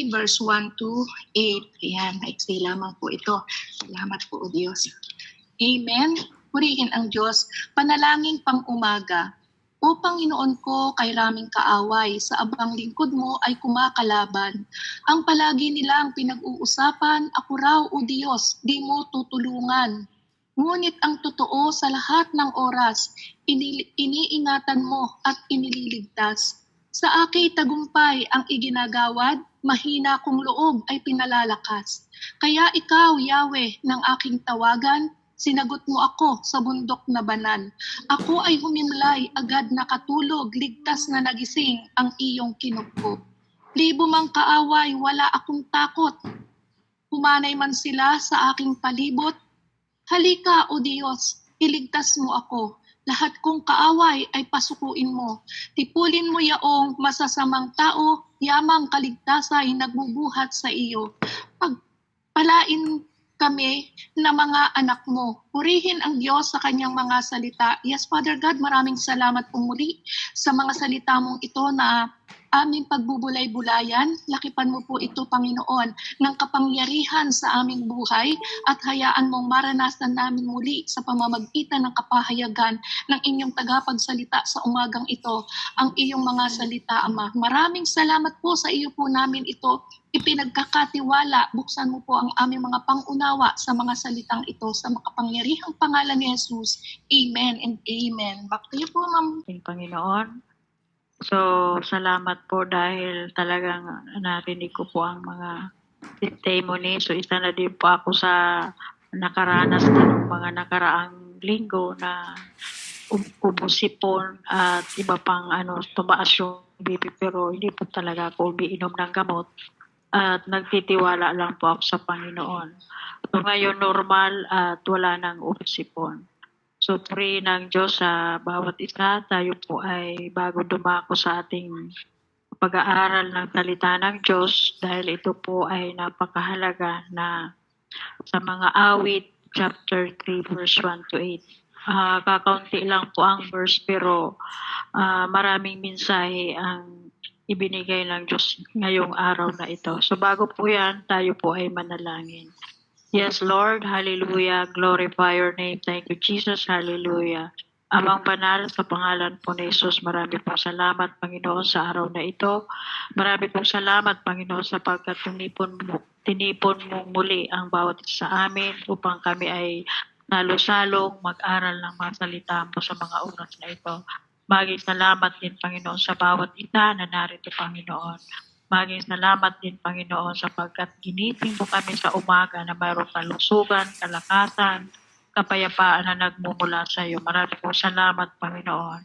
verse 1 to 8. Ayan, maiksi lamang po ito. Salamat po, O Diyos. Amen. Purihin ang Diyos. Panalangin pang umaga. O Panginoon ko, kay raming kaaway, sa abang lingkod mo ay kumakalaban. Ang palagi nilang pinag-uusapan, ako raw, O Diyos, di mo tutulungan. Ngunit ang totoo sa lahat ng oras, iniingatan mo at inililigtas. Sa aking tagumpay ang iginagawad, mahina kong loob ay pinalalakas. Kaya ikaw, Yahweh, ng aking tawagan, sinagot mo ako sa bundok na banal. Ako ay humimlay, agad nakatulog, ligtas na nagising ang iyong kinupko. Libo mang kaaway, wala akong takot. Humanay man sila sa aking palibot. Halika, O Diyos, iligtas mo ako. Lahat kong kaaway ay pasukuin mo. Tipulin mo yaong masasamang tao, yamang kaligtasay nagbubuhat sa iyo. Pagpalain kami na mga anak mo. Purihin ang Diyos sa kanyang mga salita. Yes, Father God, maraming salamat po muli sa mga salita mong ito na aming pagbubulay-bulayan. Lakipan mo po ito, Panginoon, ng kapangyarihan sa aming buhay at hayaan mong maranasan namin muli sa pamamagitan ng kapahayagan ng inyong tagapagsalita sa umagang ito, ang iyong mga salita, Ama. Maraming salamat po sa iyo po namin ito ipinagkakatiwala. Buksan mo po ang aming mga pangunawa sa mga salitang ito sa makapangyarihang pangalan ni Jesus. Amen and amen. Back to you po, Ma'am. Panginoon. So, salamat po dahil talagang narinig ko po ang mga testimony. So, isa na din po ako sa nakaranas ng mga nakaraang linggo na umusipon at iba pang tumaas yung BP, pero hindi po talaga ako umiinom ng gamot at nagtitiwala lang po ako sa Panginoon. So, ngayon normal at wala nang umusipon. So, pray ng Diyos sa bawat isa. Tayo po ay bago dumako sa ating pag-aaral ng salita ng Diyos dahil ito po ay napakahalaga na sa mga awit, chapter 3, verse 1 to 8. Kakaunti lang po ang verse pero maraming mensahe ang ibinigay ng Diyos ngayong araw na ito. So, bago po yan, tayo po ay manalangin. Yes, Lord. Hallelujah. Glorify your name. Thank you, Jesus. Hallelujah. Amang banal, sa pangalan po ni Jesus, marami pong salamat, Panginoon, sa araw na ito. Marami pong salamat, Panginoon, sapagkat tinipon mong muli ang bawat isa sa amin upang kami ay nalo-salong mag-aral ng mga salita mo sa mga oras na ito. Maging salamat din, Panginoon, sa bawat isa na narito, Panginoon. Maging salamat din, Panginoon, sapagkat ginising mo kami sa umaga na mayroong kalusugan, kalakasan, kapayapaan na nagmumula sa iyo. Maraming po salamat, Panginoon.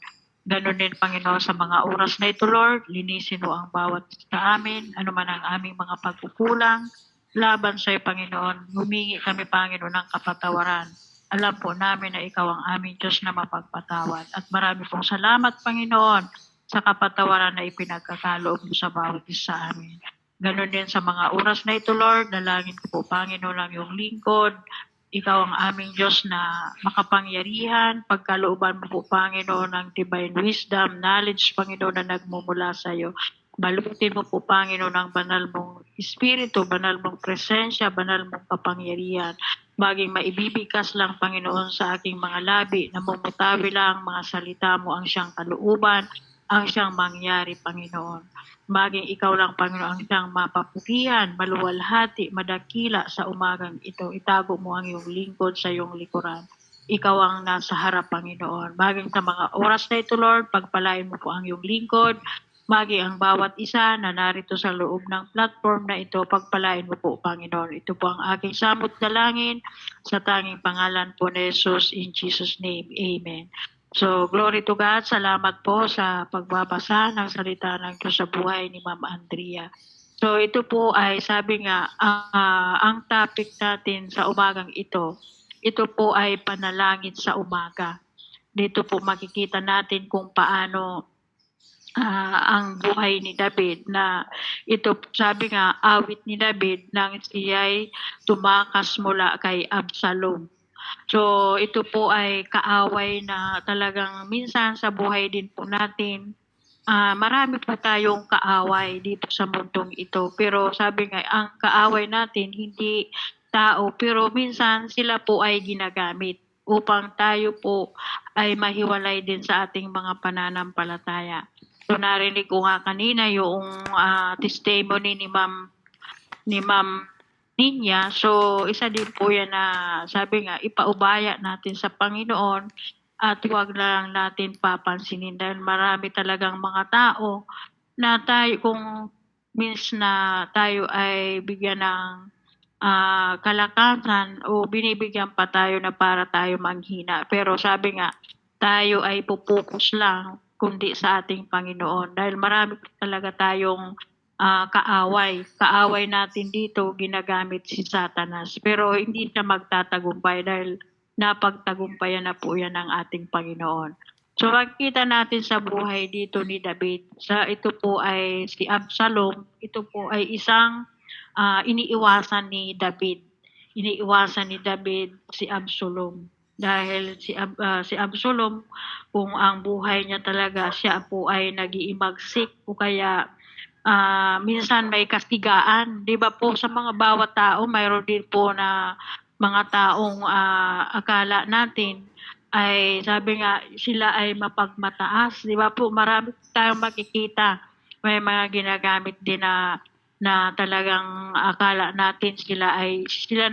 Ganon din, Panginoon, sa mga oras na ito, Lord. Linisin mo ang bawat sa amin, ano man ang aming mga pagkukulang. Laban sa iyo, Panginoon. Humingi kami, Panginoon, ng kapatawaran. Alam po namin na ikaw ang aming Diyos na mapagpatawad. At marami pong salamat, Panginoon, sa kapatawaran na ipinagkakaloob mo sa bawat isa sa amin. Ganon din sa mga oras na ito, Lord, dalangin ko po, Panginoon, ang iyong lingkod. Ikaw ang aming Diyos na makapangyarihan. Pagkalooban mo po, Panginoon, ng divine wisdom, knowledge, Panginoon, na nagmumula sa iyo. Balutin mo po, Panginoon, ang banal mong espiritu, banal mong presensya, banal mong kapangyarihan. Maging maibibigkas lang, Panginoon, sa aking mga labi na mumutawi lang mga salita mo ang siyang kalooban, ang siyang mangyari, Panginoon. Maging ikaw lang, Panginoon, ang siyang mapapurihan, maluwalhati, madakila sa umagang ito. Itago mo ang iyong lingkod sa iyong likuran. Ikaw ang nasa harap, Panginoon. Maging sa mga oras na ito, Lord, pagpalain mo po ang iyong lingkod. Maging ang bawat isa na narito sa loob ng platform na ito, pagpalain mo po, Panginoon. Ito po ang aking samot dalangin sa tanging pangalan po ni Jesus, in Jesus' name. Amen. So, glory to God. Salamat po sa pagbabasa ng salita ng Diyos sa buhay ni Ma'am Andrea. So, ito po ay sabi nga, ang topic natin sa umagang ito po ay panalangin sa umaga. Dito po makikita natin kung paano ang buhay ni David na ito, sabi nga, awit ni David nang siya'y tumakas mula kay Absalom. So, ito po ay kaaway na talagang minsan sa buhay din po natin marami pa tayong kaaway dito sa mundong ito. Pero sabi nga, ang kaaway natin hindi tao, pero minsan sila po ay ginagamit upang tayo po ay mahiwalay din sa ating mga pananampalataya. So narinig ko nga kanina yung testimony ni Ma'am Ninya. So isa din po yan na sabi nga ipaubaya natin sa Panginoon at huwag na lang natin papansinin dahil marami talagang mga tao na tayo kung means na tayo ay bigyan ng kalakasan o binibigyan pa tayo na para tayo manghina. Pero sabi nga, tayo ay pupukus lang kundi sa ating Panginoon. Dahil marami talaga tayong kaaway. Kaaway natin dito, ginagamit si Satanas. Pero hindi siya magtatagumpay dahil napagtagumpayan na po yan ng ating Panginoon. So makikita natin sa buhay dito ni David, ito po ay si Absalom, ito po ay isang iniiwasan ni David. Iniiwasan ni David si Absalom. Dahil si Absalom, kung ang buhay niya talaga, siya po ay nag-iimagsik o kaya minsan may kastigaan. Di ba po sa mga bawat tao, mayroon din po na mga taong akala natin ay sabi nga sila ay mapagmataas. Di ba po marami tayong makikita. May mga ginagamit din na talagang akala natin sila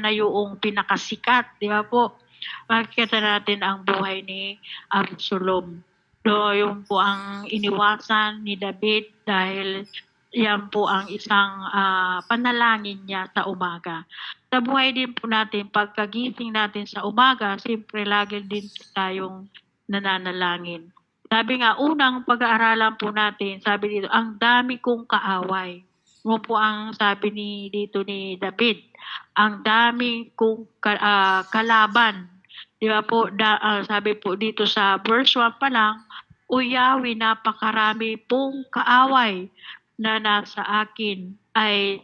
na yung pinakasikat, di ba po? Makikita natin ang buhay ni Absalom. So, yun po ang iniwasan ni David dahil yan po ang isang panalangin niya sa umaga. Sa buhay din po natin, pagkagising natin sa umaga, siyempre lagi din tayong nananalangin. Sabi nga, unang pag-aaralan po natin, sabi dito, ang dami kong kaaway. Mo po ang sabi dito ni David, ang dami kong kalaban. Di ba po, sabi po dito sa verse 1 pa lang, O Yahweh, napakarami pong kaaway na nasa akin ay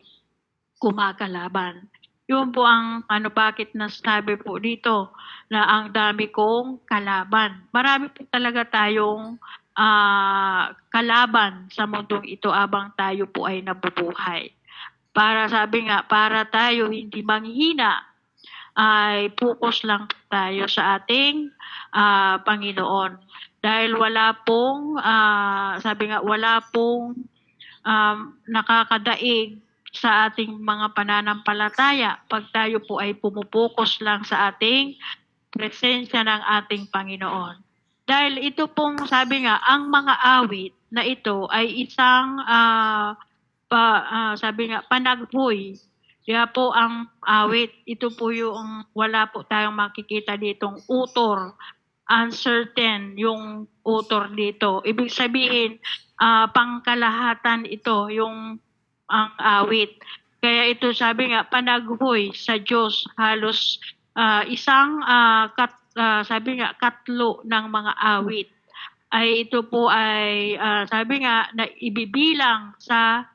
kumakalaban. Yun po ang bakit nasabi po dito na ang dami kong kalaban. Marami po talaga tayong kalaban sa mundong ito abang tayo po ay nabubuhay. Para sabi nga, para tayo hindi manghina, ay focus lang tayo sa ating Panginoon. Dahil wala pong, sabi nga, wala pong nakakadaig sa ating mga pananampalataya pag tayo po ay pumupokus lang sa ating presensya ng ating Panginoon. Dahil ito pong sabi nga, ang mga awit na ito ay isang sabi nga, panaghoy. Kaya po ang awit, ito po yung wala po tayong makikita ditong utor, uncertain yung utor dito. Ibig sabihin, pangkalahatan ito yung ang awit. Kaya ito sabi nga, panaghoy sa Diyos, halos isang sabi nga, katlo ng mga awit. Ay ito po ay sabi nga na ibibilang sa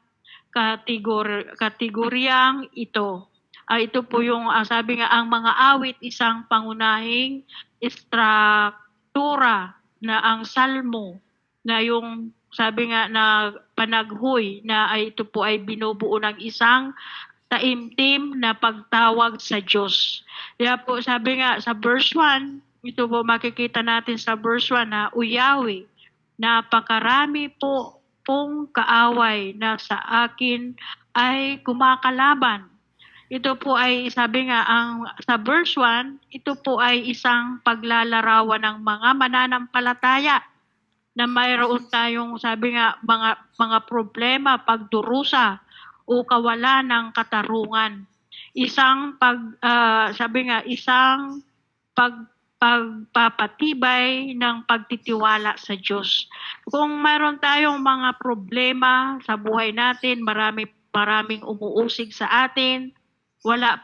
kategoryang ito. Ito po yung sabi nga ang mga awit isang pangunahing struktura na ang salmo na yung sabi nga na panaghoy na ito po ay binubuo ng isang taimtim na pagtawag sa Diyos. Kaya po sabi nga sa verse 1, ito po makikita natin sa verse 1 na O Yahweh, napakarami po pong kaaway na sa akin ay kumakalaban. Ito po ay sabi nga sa verse 1, ito po ay isang paglalarawan ng mga mananampalataya na mayroon tayong sabi nga mga problema, pagdurusa o kawalan ng katarungan. Isang sabi nga isang pagpapatibay ng pagtitiwala sa Diyos. Kung mayroon tayong mga problema sa buhay natin, maraming umuusig sa atin, wala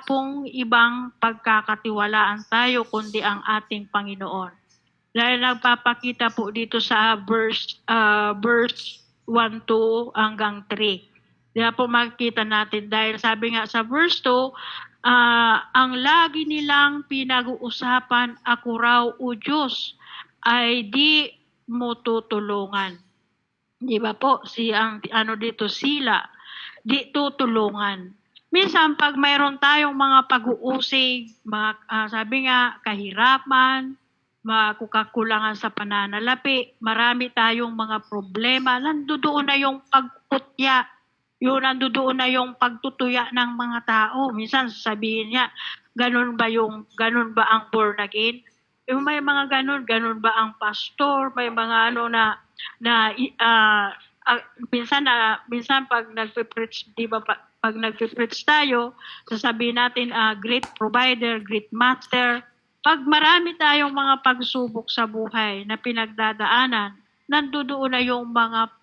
pong ibang pagkakatiwalaan tayo kundi ang ating Panginoon. Dahil nagpapakita po dito sa verse 1, 2 hanggang 3. Kaya po makikita natin dahil sabi nga sa verse 2, ang lagi nilang pinag-uusapan, ako raw o Diyos, ay di mo tutulungan. Di ba po? Ano dito, sila, di tutulungan. Minsan, pag mayroon tayong mga pag-uusig, sabi nga, kahirapan, kakulangan sa pananalapi, marami tayong mga problema, nandoon na yung pagkutya, yun nandoon na yung pagtutuya ng mga tao. Minsan, sabihin niya, ganun ba ang born again? Yung may mga ganun ba ang pastor? May mga ano na minsan pag nagpe-preach, di ba pag nagpe-preach tayo, sasabihin natin great provider, great master. Pag marami tayong mga pagsubok sa buhay na pinagdadaanan, nandoon na yung mga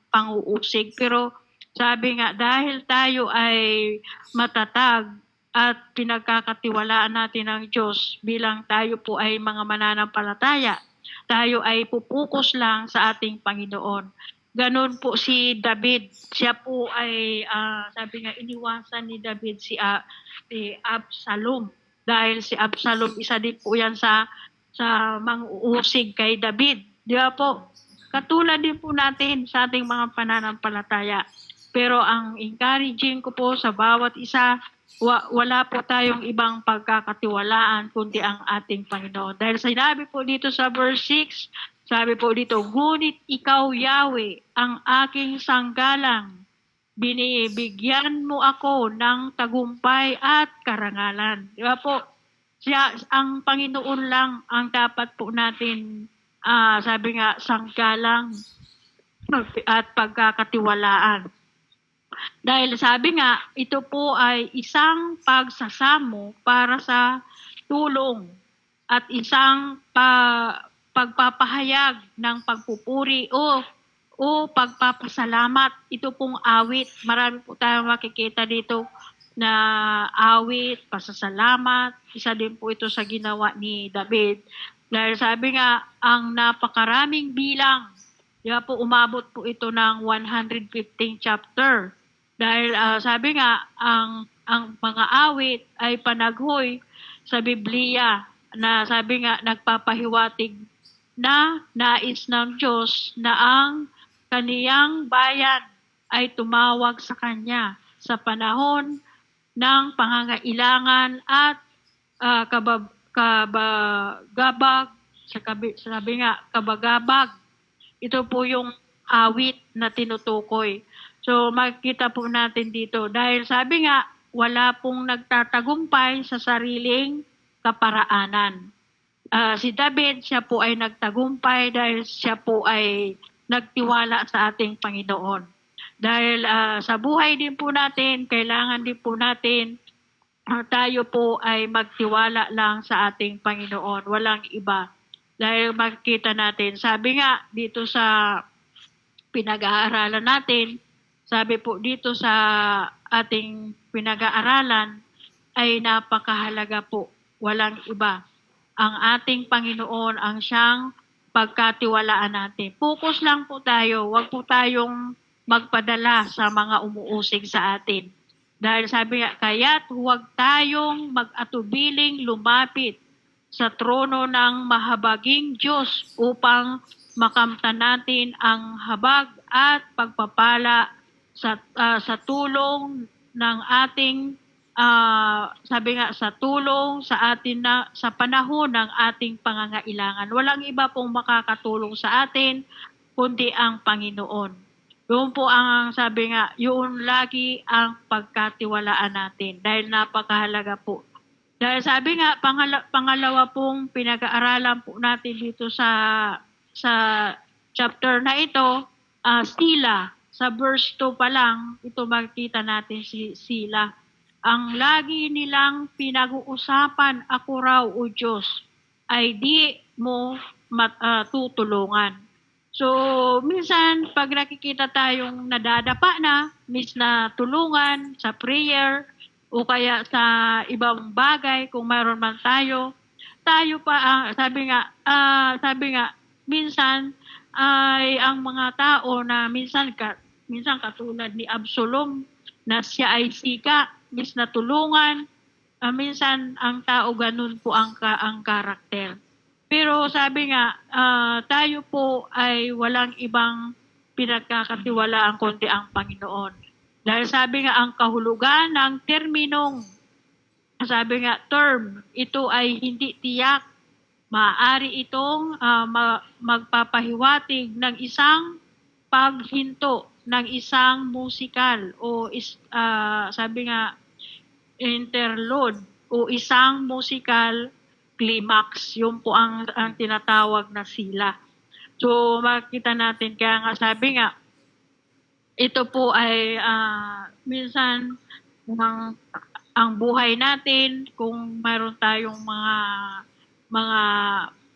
panguusig. Pero sabi nga, dahil tayo ay matatag at pinagkakatiwalaan natin ng Diyos bilang tayo po ay mga mananampalataya, tayo ay pupukus lang sa ating Panginoon. Ganon po si David. Siya po ay, sabi nga, iniwasan ni David si Absalom. Dahil si Absalom, isa din po yan sa mang-uusig kay David. Di ba po? Katulad din po natin sa ating mga pananampalataya. Pero ang encouraging ko po sa bawat isa, wala po tayong ibang pagkakatiwalaan kundi ang ating Panginoon. Dahil sinabi po dito sa verse 6, sabi po dito, ngunit ikaw, Yahweh, ang aking sanggalang, binibigyan mo ako ng tagumpay at karangalan. Di ba po? Siya, ang Panginoon lang ang dapat po natin, sabi nga, sanggalang at pagkakatiwalaan. Dahil sabi nga, ito po ay isang pagsasamo para sa tulong at isang pagpapahayag ng pagpupuri o pagpapasalamat. Ito pong awit. Marami po tayong makikita dito na awit, pasasalamat. Isa din po ito sa ginawa ni David. Dahil sabi nga, ang napakaraming bilang, di ba po, umabot po ito ng 115 chapter. Dahil sabi nga, ang mga awit ay panaghoy sa Biblia na sabi nga, nagpapahiwatig na nais ng Diyos na ang kaniyang bayan ay tumawag sa Kanya sa panahon ng pangangailangan at kabagabag. Ito po yung awit na tinutukoy. So makikita po natin dito dahil sabi nga wala pong nagtatagumpay sa sariling kaparaanan. Si David, siya po ay nagtagumpay dahil siya po ay nagtiwala sa ating Panginoon. Dahil sa buhay din po natin, kailangan din po natin tayo po ay magtiwala lang sa ating Panginoon. Walang iba. Dahil makikita natin, sabi nga dito sa pinag-aaralan natin, sabi po dito sa ating pinag-aaralan ay napakahalaga po. Walang iba. Ang ating Panginoon ang siyang pagkatiwalaan natin. Focus lang po tayo. Huwag po tayong magpadala sa mga umuusig sa atin. Dahil sabi nga, kaya't huwag tayong mag-atubiling lumapit sa trono ng mahabaging Diyos upang makamtan natin ang habag at pagpapala sa tulong ng ating sabi nga sa tulong sa atin na sa panahon ng ating pangangailangan. Walang iba pong makakatulong sa atin kundi ang Panginoon. Yun po ang sabi nga, yun lagi ang pagkatiwalaan natin dahil napakahalaga po. Dahil sabi nga, pangalawa pong pinag-aaralan po natin dito sa chapter na ito, sila. Sa verse 2 pa lang, ito makikita natin si sila. Ang lagi nilang pinag-uusapan, ako raw o Diyos, ay di mo tutulungan. So, minsan, pag nakikita tayong nadadapa na, na tulungan sa prayer, o kaya sa ibang bagay, kung mayroon man tayo pa, sabi nga, minsan, ay ang mga tao na minsan katulad ni Absalom, na siya ay sika, natulungan, minsan ang tao ganun po ang karakter. Pero sabi nga, tayo po ay walang ibang pinagkakatiwalaan kundi ang Panginoon. Dahil sabi nga, ang kahulugan ng terminong, sabi nga, term, ito ay hindi tiyak. Maaari itong magpapahiwatig ng isang paghinto ng isang musikal o sabi nga, interlude o isang musical climax. Yun po ang tinatawag na sila. So, makita natin, kaya nga sabi nga, ito po ay minsan ang buhay natin, kung mayroon tayong mga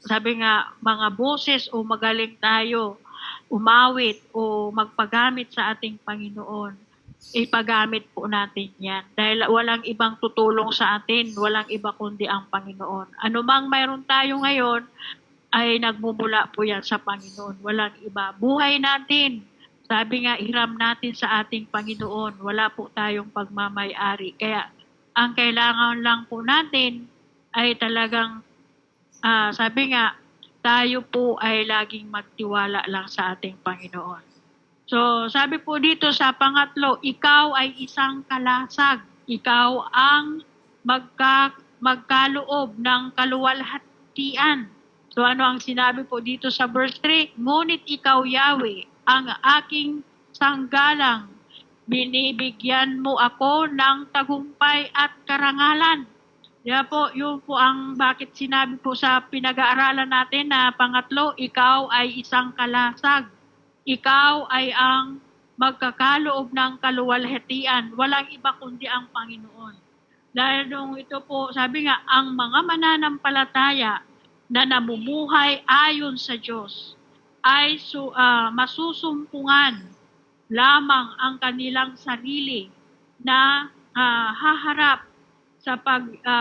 sabi nga, mga boses o magaling tayo umawit o magpagamit sa ating Panginoon, ipagamit po natin yan. Dahil walang ibang tutulong sa atin, walang iba kundi ang Panginoon. Ano mang mayroon tayo ngayon, ay nagmumula po yan sa Panginoon. Walang iba. Buhay natin, sabi nga, hiram natin sa ating Panginoon. Wala po tayong pagmamay-ari. Kaya, ang kailangan lang po natin ay talagang, sabi nga, tayo po ay laging magtiwala lang sa ating Panginoon. So, sabi po dito sa pangatlo, ikaw ay isang kalasag. Ikaw ang magkaloob ng kaluwalhatian. So, ano ang sinabi po dito sa verse 3? Ngunit ikaw, Yahweh, ang aking sanggalang. Binibigyan mo ako ng tagumpay at karangalan. Kaya po, yun po ang bakit sinabi po sa pinag-aaralan natin na pangatlo, ikaw ay isang kalasag. Ikaw ay ang magkakaloob ng kaluwalhatian. Walang iba kundi ang Panginoon. Dahil nung ito po, sabi nga, ang mga mananampalataya na namumuhay ayon sa Diyos ay masusumpungan lamang ang kanilang sarili na haharap sa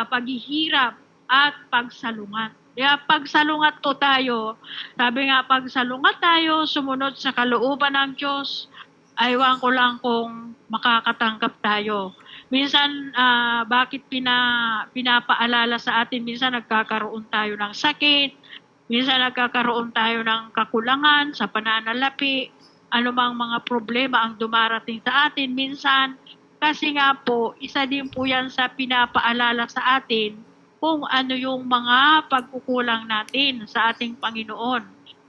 paghihirap at pagsalungat. Kaya pagsalungat po tayo, sabi nga pagsalungat tayo, sumunod sa kalooban ng Diyos, aywan ko lang kung makakatanggap tayo. Minsan, bakit pinapaalala sa atin, minsan nagkakaroon tayo ng sakit, minsan nagkakaroon tayo ng kakulangan sa pananalapi, anumang mga problema ang dumarating sa atin, minsan, kasi nga po, isa din po yan sa pinapaalala sa atin kung ano yung mga pagkukulang natin sa ating Panginoon.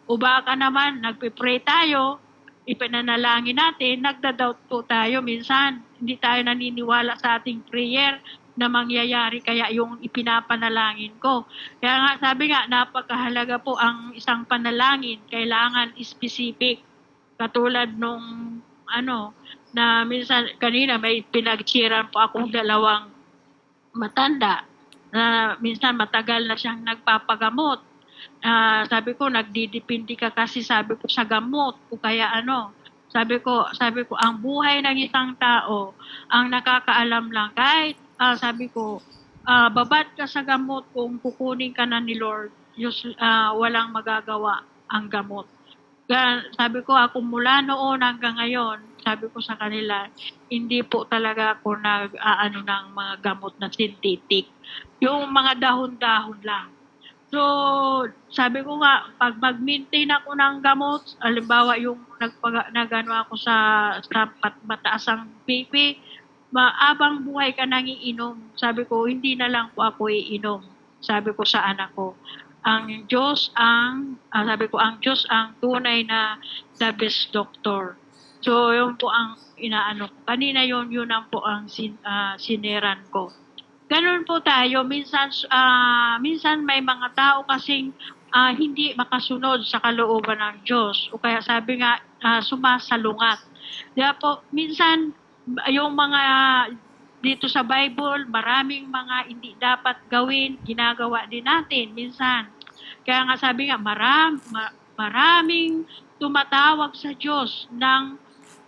O baka naman, nagpipray tayo, ipananalangin natin, nagda-doubt po tayo minsan. Hindi tayo naniniwala sa ating prayer na mangyayari kaya yung ipinapanalangin ko. Kaya nga, sabi nga, napakahalaga po ang isang panalangin, kailangan specific. Katulad nung na minsan kanina may pinagchiran po akong dalawang matanda na minsan matagal na siyang nagpapagamot. Sabi ko, nagdidepende ka kasi sabi ko sa gamot o kaya Sabi ko, ang buhay ng isang tao, ang nakakaalam lang kahit, sabi ko, babad ka sa gamot kung kukunin ka na ni Lord, walang magagawa ang gamot. Kaya sabi ko, ako mula noon hanggang ngayon, sabi ko sa kanila, hindi po talaga ako ng mga gamot na synthetic. Yung mga dahon-dahon lang. So, sabi ko nga, pag mag-maintain ako ng gamot, halimbawa yung nagano ako sa mataas ang BP, maabang buhay ka nang iinom. Sabi ko, hindi na lang po ako iinom. Sabi ko sa anak ko, ang Diyos sabi ko, ang Diyos ang tunay na the best doctor. So, yun po ang inaano ko. Kanina yun ang po ang sineran ko. Ganun po tayo. Minsan may mga tao kasing hindi makasunod sa kalooban ng Diyos. O kaya sabi nga, sumasalungat. Kaya po, minsan, yung mga dito sa Bible, maraming mga hindi dapat gawin, ginagawa din natin minsan. Kaya nga sabi nga, maraming tumatawag sa Diyos ng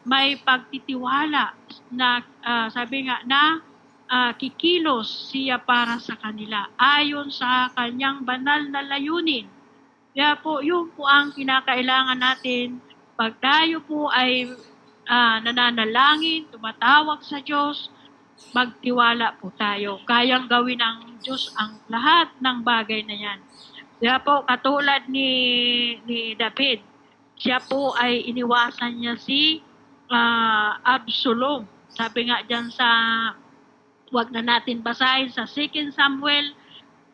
may pagtitiwala na sabi nga na kikilos siya para sa kanila ayon sa kanyang banal na layunin. Kaya po, yun po ang kinakailangan natin pag tayo po ay nananalangin, tumatawag sa Diyos, magtiwala po tayo. Kayang gawin ng Diyos ang lahat ng bagay na yan. Kaya po, katulad ni David, siya po ay iniwasan niya si Absalom. Sabi nga dyan sa, wag na natin basahin, sa 2 Samuel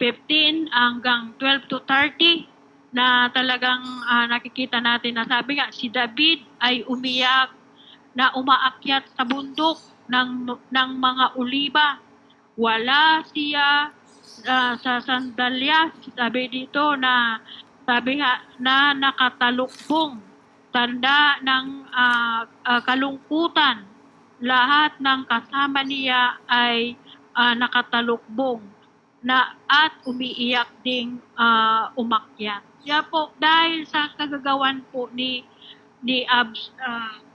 15 hanggang 12 to 30, na talagang nakikita natin na sabi nga, si David ay umiyak na umaakyat sa bundok ng mga oliba. Wala siya sa sandalyas, sabi dito na, sabi nga, na nakatalukbong, tanda ng kalungkutan. Lahat ng kasama niya ay nakatalukbong na at umiiyak ding umakyat. Kaya po, dahil sa kagagawan po ni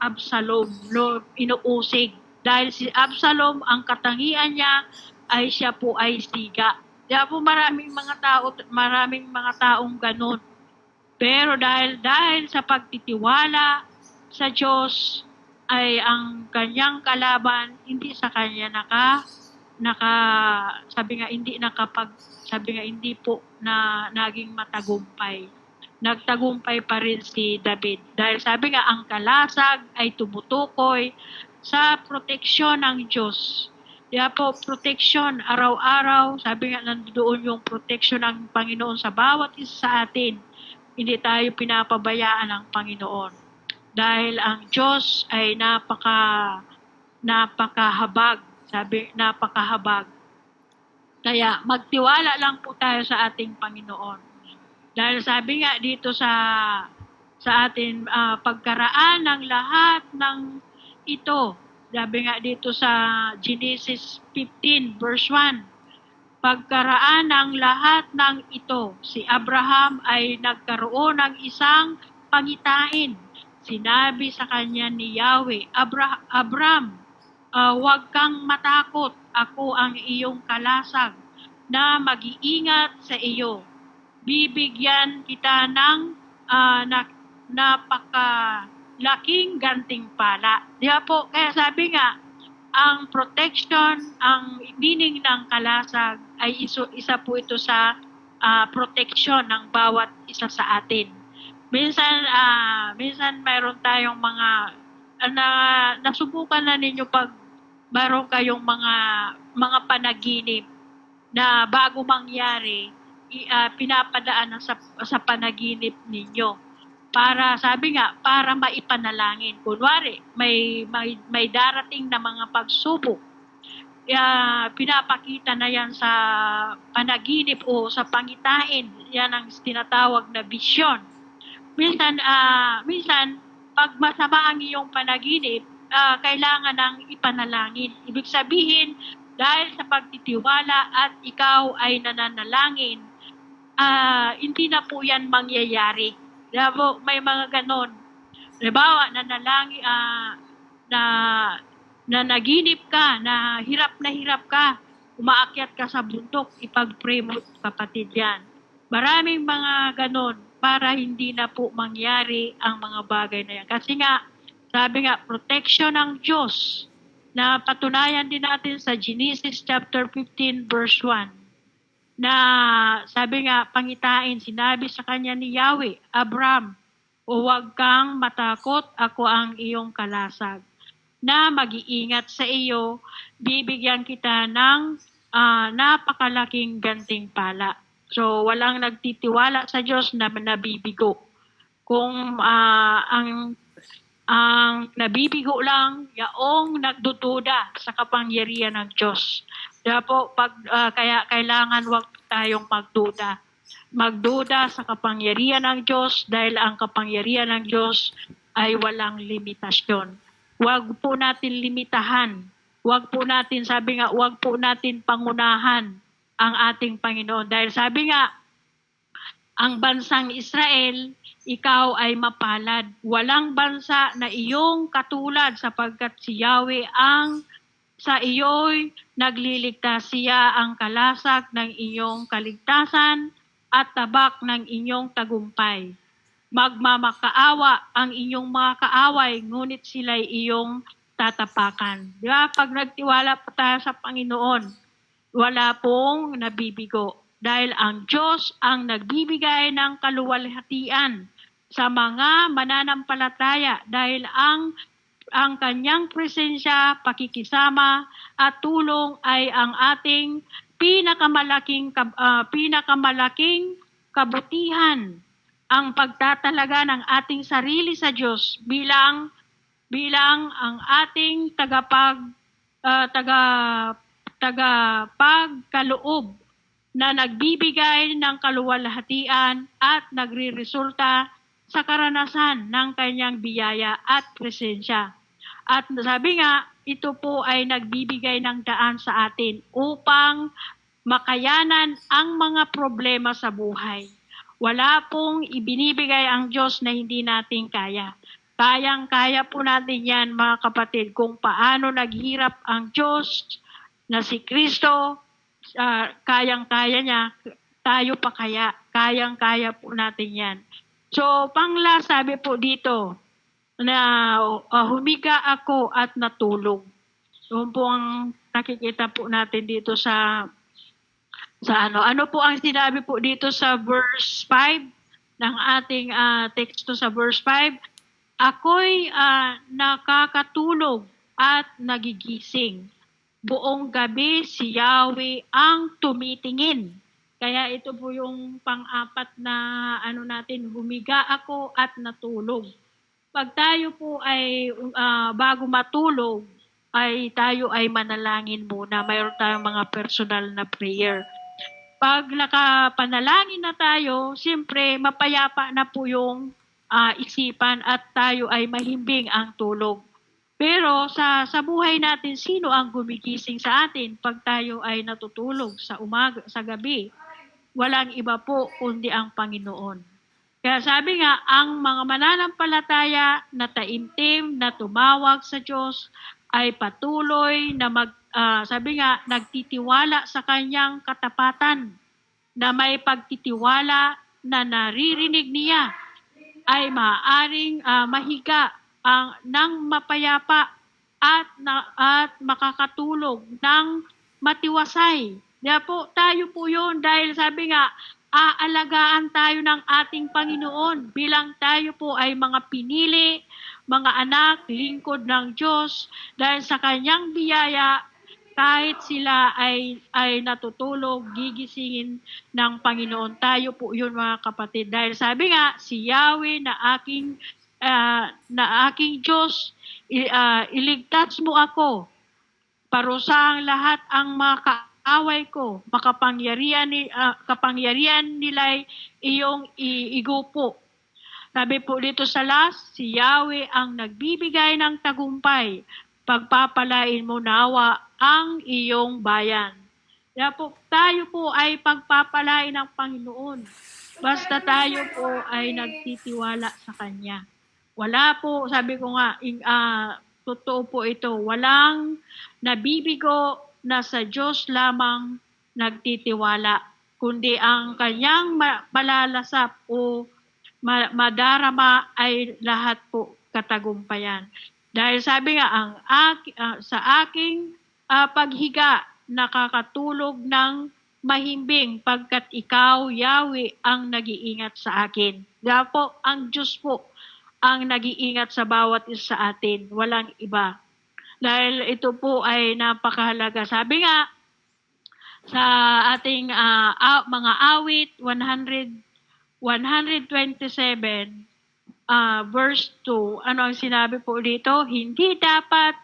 Absalom, no, inuusig. Dahil si Absalom, ang katangian niya ay siya po ay siga. Kaya po maraming mga taong ganun. Pero dahil sa pagtitiwala sa Diyos, ay ang kanyang kalaban hindi sa kanya sabi nga hindi po na naging matagumpay. Nagtagumpay pa rin si David. Dahil sabi nga, ang kalasag ay tumutukoy sa proteksyon ng Diyos. Kaya po, proteksyon araw-araw, sabi nga nandoon yung proteksyon ng Panginoon sa bawat isa sa atin. Hindi tayo pinapabayaan ng Panginoon. Dahil ang Diyos ay napakahabag. Napakahabag. Kaya magtiwala lang po tayo sa ating Panginoon. Dahil sabi nga dito sa atin, pagkaraan ng lahat ng ito, sabi nga dito sa Genesis 15 verse 1, pagkaraan ng lahat ng ito, si Abraham ay nagkaroon ng isang pangitain. Sinabi sa kanya ni Yahweh, Abram, huwag kang matakot, ako ang iyong kalasag na mag-iingat sa iyo. Bibigyan kita ng napakalaking gantimpala. Diba po, kaya sabi nga, ang protection, ang meaning ng kalasag ay isa po ito sa protection ng bawat isa sa atin. Minsan mayroon tayong mga nasubukan na ninyo pag mayroon kayong mga panaginip na bago mangyari, pinapadaan sa panaginip ninyo. Para, sabi nga, para maipanalangin. Kunwari, may darating na mga pagsubok. Pinapakita na yan sa panaginip o sa pangitain. Yan ang tinatawag na vision. Minsan, pag masama ang iyong panaginip, kailangan ng ipanalangin. Ibig sabihin, dahil sa pagtitiwala at ikaw ay nananalangin, hindi na po yan mangyayari. Diba, may mga ganon. Halimbawa, naginip ka, na hirap ka, umaakyat ka sa bundok, ipag-pray mo, kapatid yan. Maraming mga ganon para hindi na po mangyari ang mga bagay na yan. Kasi nga, sabi nga, protection ng Diyos, na patunayan din natin sa Genesis chapter 15 verse 1, na sabi nga, pangitain, sinabi sa kanya ni Yahweh, Abram, huwag kang matakot, ako ang iyong kalasag, na mag-iingat sa iyo, bibigyan kita ng napakalaking gantimpala. So, walang nagtitiwala sa Diyos na nabibigo. Kung ang nabibigo lang, yaong nagdududa sa kapangyarihan ng Diyos. Kaya po, kaya kailangan wag tayong magduda. Magduda sa kapangyarihan ng Diyos dahil ang kapangyarihan ng Diyos ay walang limitasyon. Wag po natin limitahan. Wag po natin, sabi nga, wag po natin pangunahan ang ating Panginoon. Dahil sabi nga, ang bansang Israel, ikaw ay mapalad. Walang bansa na iyong katulad sapagkat si Yahweh ang sa iyo'y nagliligtas. Siya ang kalasag ng iyong kaligtasan at tabak ng inyong tagumpay. Magmamakaawa ang inyong mga kaaway, ngunit sila'y iyong tatapakan. Di ba? Pag nagtiwala po tayo sa Panginoon, wala pong nabibigo. dahil ang Diyos ang nagbibigay ng kaluwalhatian sa mga mananampalataya dahil ang kanyang presensya, pakikisama at tulong ay ang ating pinakamalaking kabutihan, ang pagtatalaga ng ating sarili sa Diyos bilang ang ating tagapagkaloob na nagbibigay ng kaluwalhatian at nagriresulta sa karanasan ng kanyang biyaya at presensya. At sabi nga, ito po ay nagbibigay ng daan sa atin upang makayanan ang mga problema sa buhay. Wala pong ibinibigay ang Diyos na hindi natin kaya. Kayang-kaya po natin yan, mga kapatid, kung paano naghirap ang Diyos na si Kristo, kayang-kaya niya, tayo pa kaya, kayang-kaya po natin yan. So, pangla, sabi po dito, na humiga ako at natulog. Yun po ang nakikita po natin dito sa ano po ang sinabi po dito sa verse 5 ng ating teksto sa verse 5. Ako'y nakakatulog at nagigising. Buong gabi si Yahweh ang tumitingin. Kaya ito po yung pang-apat na natin, humiga ako at natulog. Pag tayo po ay bago matulog, ay tayo ay manalangin muna. Mayroon tayong mga personal na prayer. Pag nakapanalangin na tayo, siyempre mapayapa na po yung isipan at tayo ay mahimbing ang tulog. Pero sa buhay natin, sino ang gumigising sa atin pag tayo ay natutulog sa umaga, sa gabi? Walang iba po kundi ang Panginoon. Kaya sabi nga, ang mga mananampalataya na taimtim na tumawag sa Diyos ay patuloy na sabi nga, nagtitiwala sa kanyang katapatan, na may pagtitiwala na naririnig niya, ay maaaring mahiga ng mapayapa at makakatulog ng matiwasay. Kaya po, tayo po yun dahil sabi nga, aalagaan tayo ng ating Panginoon bilang tayo po ay mga pinili, mga anak, lingkod ng Diyos, dahil sa kanyang biyaya, kahit sila ay natutulog, gigisingin ng Panginoon. Tayo po yun, mga kapatid. Dahil sabi nga, si Yahweh na aking Diyos, iligtas mo ako, parusang lahat ang mga kaaway ko, kapangyarihan nila'y iyong iigupo. Sabi po dito sa last, si Yahweh ang nagbibigay ng tagumpay, pagpapalain mo nawa ang iyong bayan. Kaya po, tayo po ay pagpapalain ng Panginoon. Basta tayo po ay nagtitiwala sa Kanya. Wala po, sabi ko nga, totoo po ito, walang nabibigo na sa Diyos lamang nagtitiwala, kundi ang Kanyang malalasap o madarama ay lahat po katagumpayan. Dahil sabi nga, sa aking paghiga, nakakatulog ng mahimbing pagkat ikaw, Yahweh, ang nag-iingat sa akin. Kaya po, ang Diyos po ang nag-iingat sa bawat isa sa atin. Walang iba. Dahil ito po ay napakahalaga. Sabi nga, sa ating mga awit, 127, verse 2, ano ang sinabi po dito? Hindi dapat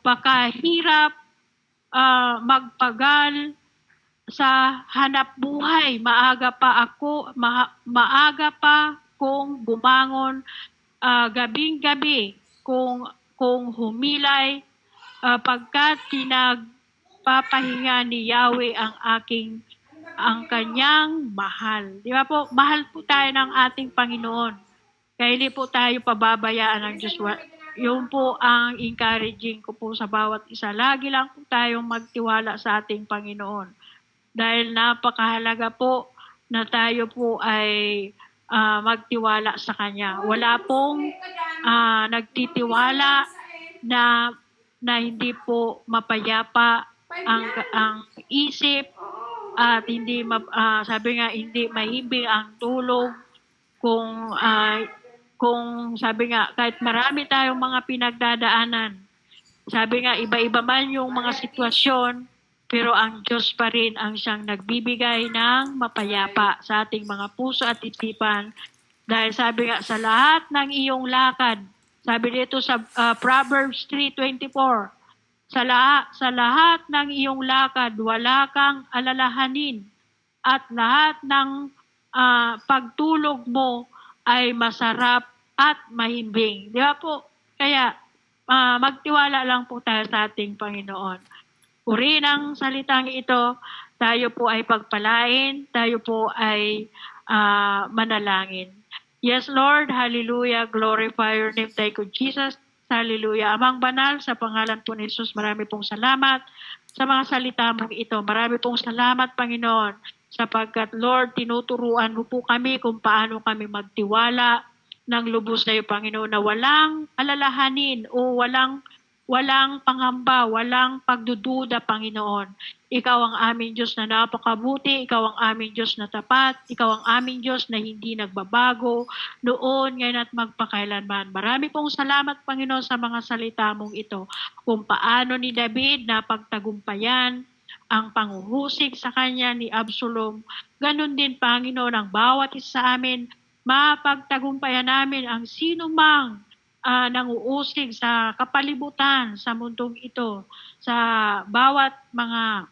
pakahirap magpagal sa hanap buhay. Maaga pa kung bumangon gabing-gabi, kung humilay, pagkat pinagpapahinga ni Yahweh ang kanyang mahal. Di ba po? Mahal po tayo ng ating Panginoon. Kaya hindi po tayo pababayaan ng Diyos. Yun po ang encouraging ko po sa bawat isa. Lagi lang po tayong magtiwala sa ating Panginoon. Dahil napakahalaga po na tayo po ay magtiwala sa Kanya. Wala pong nagtitiwala na na hindi po mapayapa ang isip at hindi sabi nga hindi mahimbing ang tulog kung sabi nga kahit marami tayong mga pinagdadaanan, sabi nga iba-iba man yung mga sitwasyon, pero ang Diyos pa rin ang siyang nagbibigay ng mapayapa sa ating mga puso at isipan. Dahil sabi nga sa lahat ng iyong lakad, sabi dito sa Proverbs 3:24, sa lahat ng iyong lakad wala kang alalahanin at lahat ng pagtulog mo ay masarap at mahimbing. Di ba po? Kaya magtiwala lang po tayo sa ating Panginoon. Uri ng salitang ito, tayo po ay pagpalain, tayo po ay manalangin. Yes, Lord, hallelujah, glorify your name, thank you, Jesus, hallelujah. Amang banal, sa pangalan po ni Jesus, marami pong salamat sa mga salita mong ito. Marami pong salamat, Panginoon, sapagkat, Lord, tinuturuan mo po kami kung paano kami magtiwala ng lubos sa iyo, Panginoon, na walang alalahanin o walang pangamba, walang pagdududa, Panginoon. Ikaw ang aming Diyos na napakabuti, ikaw ang aming Diyos na tapat, ikaw ang aming Diyos na hindi nagbabago noon, ngayon at magpakailanman. Marami pong salamat, Panginoon, sa mga salita mong ito. Kung paano ni David napagtagumpayan ang panguhusig sa kanya ni Absalom. Ganon din, Panginoon, ang bawat isa sa amin, mapagtagumpayan namin ang sino mang nanguusig sa kapalibutan sa mundong ito, sa bawat mga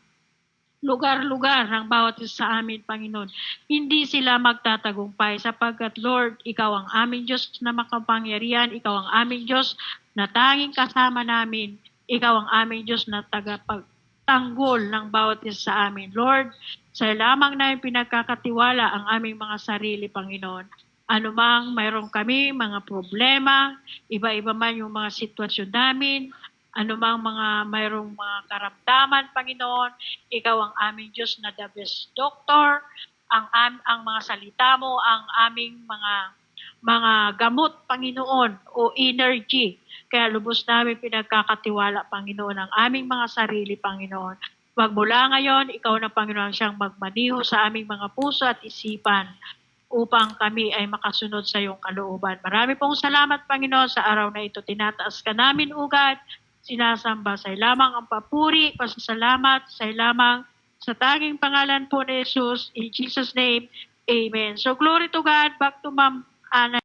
lugar-lugar ng bawat isa sa amin, Panginoon. Hindi sila magtatagumpay sapagkat, Lord, ikaw ang aming Diyos na makapangyarihan, ikaw ang aming Diyos na tanging kasama namin, ikaw ang aming Diyos na tagapagtanggol ng bawat isa sa amin. Lord, sa lamang namin pinagkakatiwala ang aming mga sarili, Panginoon. Anumang mayroon kami, mga problema, iba-iba man yung mga sitwasyon namin, anumang mayroong mga karamdaman, Panginoon, ikaw ang aming Diyos na the best doctor, ang mga salita mo, ang aming mga gamot, Panginoon, o energy. Kaya lubos namin pinagkakatiwala, Panginoon, ang aming mga sarili, Panginoon. Magmula ngayon, ikaw na, Panginoon, siyang magmaniho sa aming mga puso at isipan upang kami ay makasunod sa iyong kalooban. Marami pong salamat, Panginoon, sa araw na ito. Tinataas ka namin, ugat, sinasamba sa lamang ang papuri, pasasalamat, sa lamang sa tanging pangalan po ni Jesus. In Jesus' name, Amen. So, glory to God. Back to Ma'am Ana.